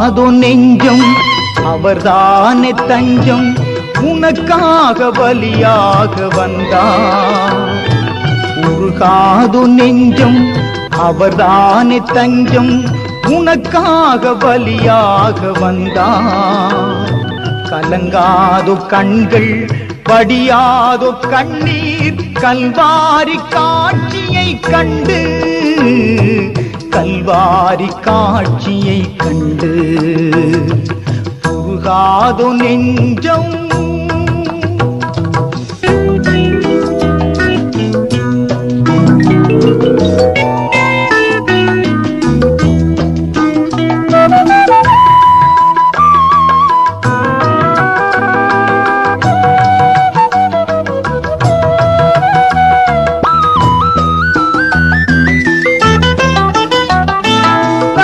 உருகாதோ நெஞ்சம் அவர்தானே தஞ்சம் உனக்காக பலியாக வந்தார். உருகாதோ நெஞ்சம் அவர்தானே தஞ்சம் உனக்காக பலியாக வந்தார். கலங்காதோ கண்கள் படியாதோ கண்ணீர் கல்வாரி காட்சியை கண்டு கல்வாரி காட்சியை கண்டு உருகாதோ நெஞ்சம்